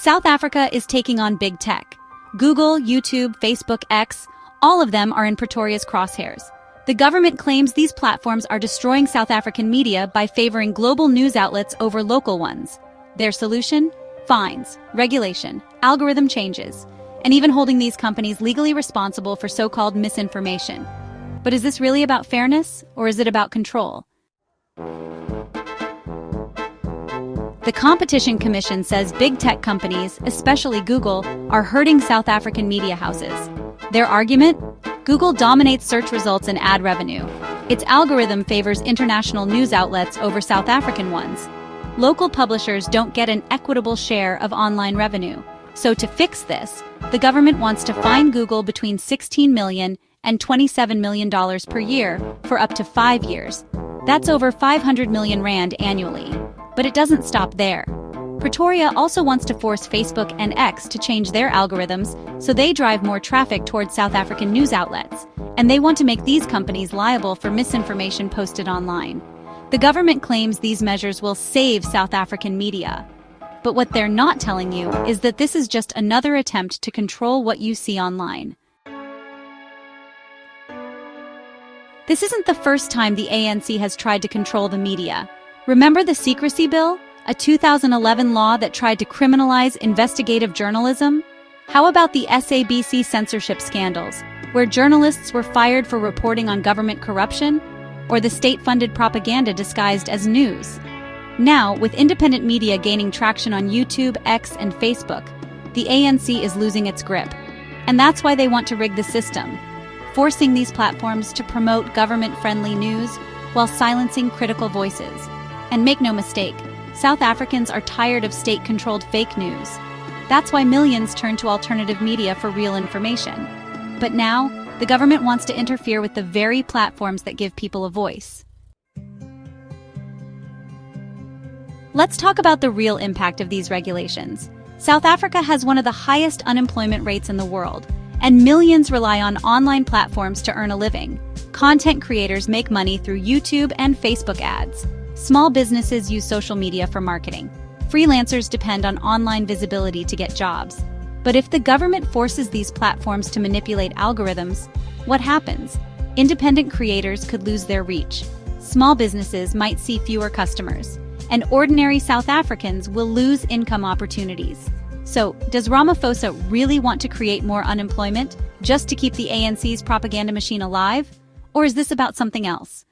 South Africa is taking on Big Tech. Google, YouTube, Facebook, X, all of them are in Pretoria's crosshairs. The government claims these platforms are destroying South African media by favoring global news outlets over local ones. Their solution? Fines, regulation, algorithm changes, and even holding these companies legally responsible for so-called misinformation. But is this really about fairness, or is it about control? The Competition Commission says big tech companies, especially Google, are hurting South African media houses. Their argument? Google dominates search results and ad revenue. Its algorithm favors international news outlets over South African ones. Local publishers don't get an equitable share of online revenue. So to fix this, the government wants to fine Google between $16 million and $27 million per year for up to 5 years. That's over 500 million rand annually. But it doesn't stop there. Pretoria also wants to force Facebook and X to change their algorithms so they drive more traffic towards South African news outlets, and they want to make these companies liable for misinformation posted online. The government claims these measures will save South African media. But what they're not telling you is that this is just another attempt to control what you see online. This isn't the first time the ANC has tried to control the media. Remember the Secrecy Bill, a 2011 law that tried to criminalize investigative journalism? How about the SABC censorship scandals, where journalists were fired for reporting on government corruption? Or the state-funded propaganda disguised as news? Now, with independent media gaining traction on YouTube, X, and Facebook, the ANC is losing its grip. And that's why they want to rig the system, forcing these platforms to promote government-friendly news while silencing critical voices. And make no mistake, South Africans are tired of state-controlled fake news. That's why millions turn to alternative media for real information. But now, the government wants to interfere with the very platforms that give people a voice. Let's talk about the real impact of these regulations. South Africa has one of the highest unemployment rates in the world, and millions rely on online platforms to earn a living. Content creators make money through YouTube and Facebook ads. Small businesses use social media for marketing. Freelancers depend on online visibility to get jobs. But if the government forces these platforms to manipulate algorithms, what happens? Independent creators could lose their reach. Small businesses might see fewer customers. And ordinary South Africans will lose income opportunities. So, does Ramaphosa really want to create more unemployment just to keep the ANC's propaganda machine alive? Or is this about something else?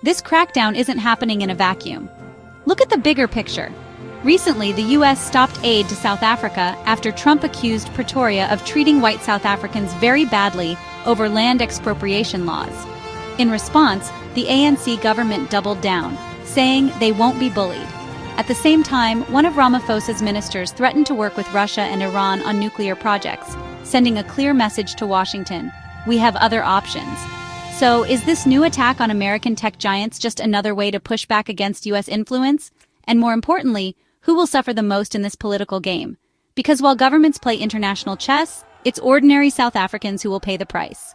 This crackdown isn't happening in a vacuum. Look at the bigger picture. Recently, the US stopped aid to South Africa after Trump accused Pretoria of treating white South Africans very badly over land expropriation laws. In response, the ANC government doubled down, saying they won't be bullied. At the same time, one of Ramaphosa's ministers threatened to work with Russia and Iran on nuclear projects, sending a clear message to Washington: we have other options. So, is this new attack on American tech giants just another way to push back against US influence? And more importantly, who will suffer the most in this political game? Because while governments play international chess, it's ordinary South Africans who will pay the price.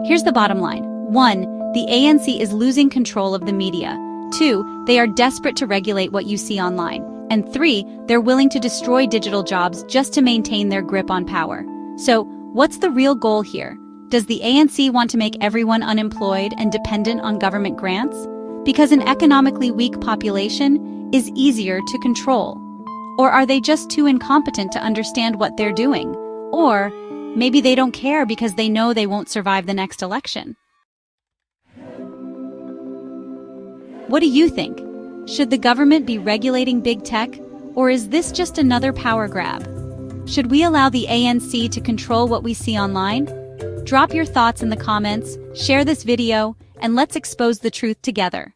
Here's the bottom line. 1. The ANC is losing control of the media. 2. They are desperate to regulate what you see online. And 3. They're willing to destroy digital jobs just to maintain their grip on power. So, what's the real goal here? Does the ANC want to make everyone unemployed and dependent on government grants? Because an economically weak population is easier to control. Or are they just too incompetent to understand what they're doing? Or maybe they don't care because they know they won't survive the next election. What do you think? Should the government be regulating big tech, or is this just another power grab? Should we allow the ANC to control what we see online? Drop your thoughts in the comments, share this video, and let's expose the truth together.